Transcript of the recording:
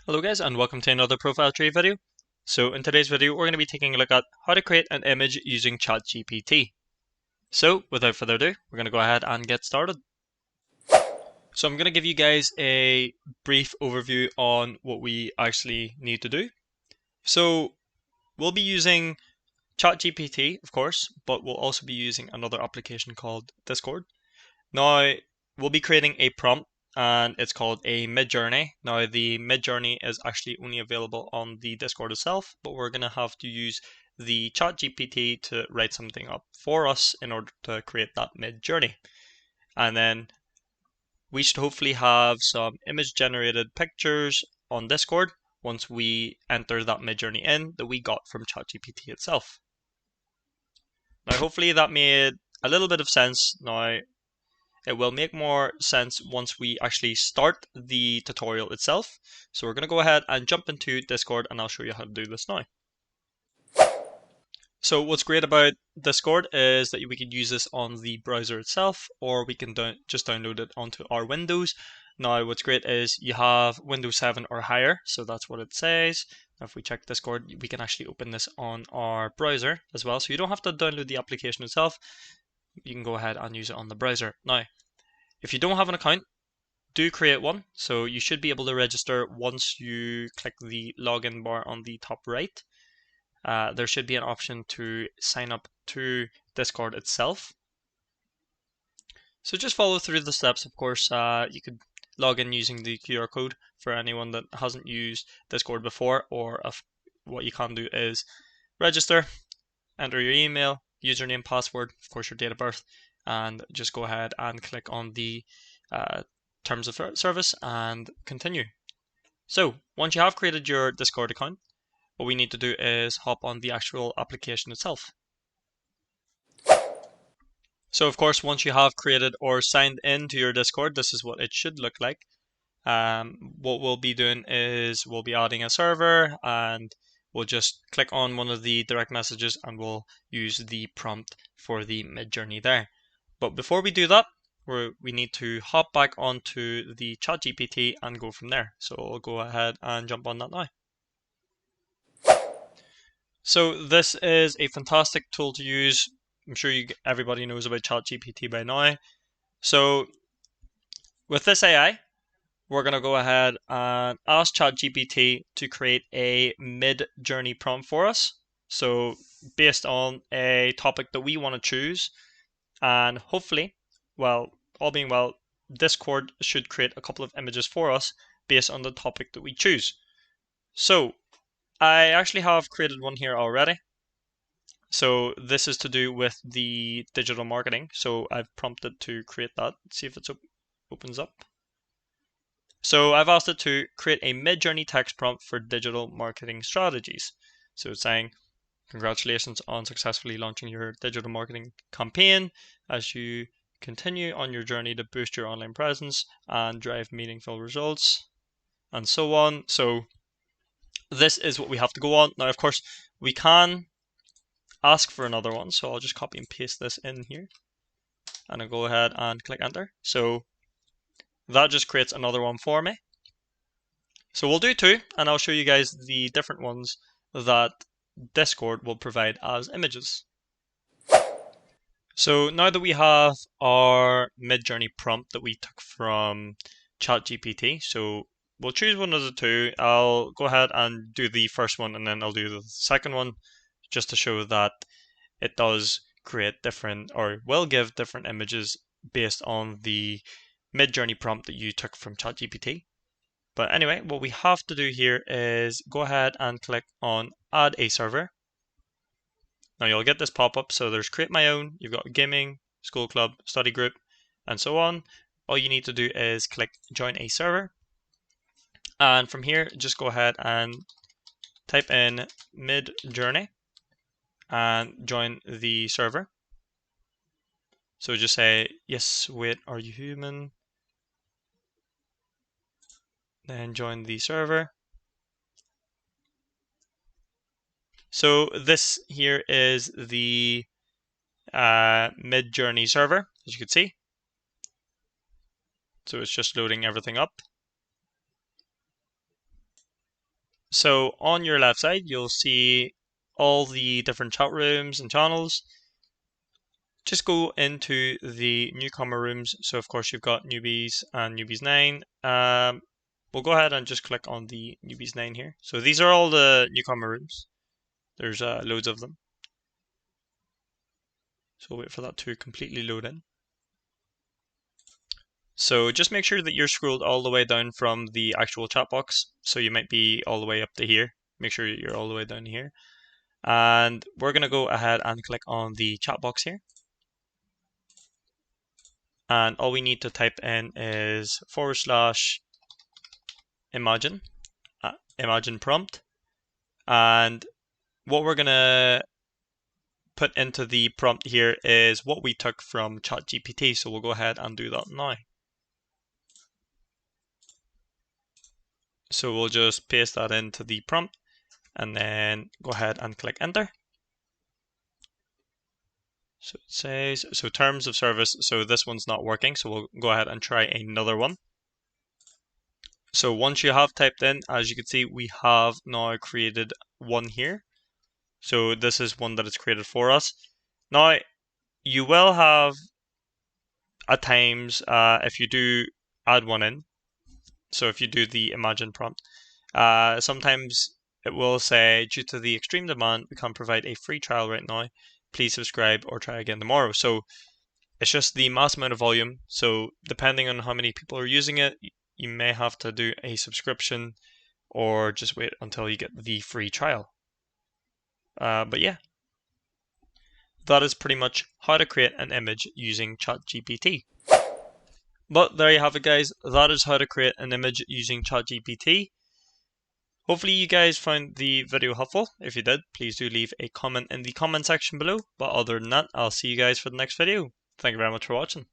Hello guys and welcome to another profile tree video. So in today's video we're going to be taking a look at how to create an image using ChatGPT. So without further ado, we're going to go ahead and get started. So I'm going to give you guys a brief overview on what we actually need to do. So we'll be using ChatGPT of course, but we'll also be using another application called Discord. Now we'll be creating a prompt and it's called a Midjourney. Now the Midjourney is actually only available on the Discord itself, but we're going to have to use the ChatGPT to write something up for us in order to create that Midjourney. And then we should hopefully have some image generated pictures on Discord once we enter that Midjourney in that we got from ChatGPT itself. Now hopefully that made a little bit of sense. Now it will make more sense once we actually start the tutorial itself. So we're going to go ahead and jump into Discord and I'll show you how to do this now. So what's great about Discord is that we can use this on the browser itself, or we can just download it onto our Windows. Now what's great is you have Windows 7 or higher, so that's what it says. Now if we check Discord, we can actually open this on our browser as well, so you don't have to download the application itself. You can go ahead and use it on the browser. Now, if you don't have an account, do create one. So you should be able to register once you click the login bar on the top right. There should be an option to sign up to Discord itself. So just follow through the steps. Of course, you could log in using the QR code for anyone that hasn't used Discord before, or if what you can do is register, enter your email, username, password, of course your date of birth, and just go ahead and click on the terms of service and continue. So once you have created your Discord account, what we need to do is hop on the actual application itself. So of course, once you have created or signed into your Discord, this is what it should look like. What we'll be doing is we'll be adding a server and we'll just click on one of the direct messages and we'll use the prompt for the Midjourney there. But before we do that, we need to hop back onto the ChatGPT and go from there. So I'll go ahead and jump on that now. So this is a fantastic tool to use. I'm sure everybody knows about ChatGPT by now. So with this AI, we're going to go ahead and ask ChatGPT to create a Midjourney prompt for us. So based on a topic that we want to choose, and hopefully, well, all being well, Discord should create a couple of images for us based on the topic that we choose. So I actually have created one here already. So this is to do with the digital marketing. So I've prompted to create that. Let's see if it opens up. So I've asked it to create a Midjourney text prompt for digital marketing strategies. So it's saying, congratulations on successfully launching your digital marketing campaign as you continue on your journey to boost your online presence and drive meaningful results, and so on. So this is what we have to go on. Now, of course, we can ask for another one. So I'll just copy and paste this in here and I'll go ahead and click enter. So that just creates another one for me. So we'll do two and I'll show you guys the different ones that Discord will provide as images. So now that we have our Midjourney prompt that we took from ChatGPT, so we'll choose one of the two. I'll go ahead and do the first one and then I'll do the second one just to show that it does create different, or will give different images based on the Midjourney prompt that you took from ChatGPT. But anyway, what we have to do here is go ahead and click on add a server. Now you'll get this pop-up. So there's create my own, you've got gaming, school club, study group, and so on. All you need to do is click join a server. And from here, just go ahead and type in Midjourney and join the server. So just say, yes, wait, are you human? Then join the server. So this here is the Midjourney server, as you can see. So it's just loading everything up. So on your left side, you'll see all the different chat rooms and channels. Just go into the newcomer rooms. So of course you've got newbies and newbies 9. We'll go ahead and just click on the newbies 9 here. So these are all the newcomer rooms. There's loads of them. So we'll wait for that to completely load in. So just make sure that you're scrolled all the way down from the actual chat box. So you might be all the way up to here. Make sure you're all the way down here. And we're going to go ahead and click on the chat box here. And all we need to type in is /imagine, imagine prompt. And what we're going to put into the prompt here is what we took from ChatGPT. So we'll go ahead and do that now. So we'll just paste that into the prompt and then go ahead and click enter. So it says, so terms of service, so this one's not working, so we'll go ahead and try another one. So once you have typed in, as you can see, we have now created one here. So this is one that is created for us. Now, you will have, at times, if you do add one in, so if you do the imagine prompt, sometimes it will say, due to the extreme demand, we can't provide a free trial right now. Please subscribe or try again tomorrow. So it's just the mass amount of volume. So depending on how many people are using it, you may have to do a subscription or just wait until you get the free trial. But yeah, that is pretty much how to create an image using ChatGPT. But there you have it, guys. That is how to create an image using ChatGPT. Hopefully you guys found the video helpful. If you did, please do leave a comment in the comment section below. But other than that, I'll see you guys for the next video. Thank you very much for watching.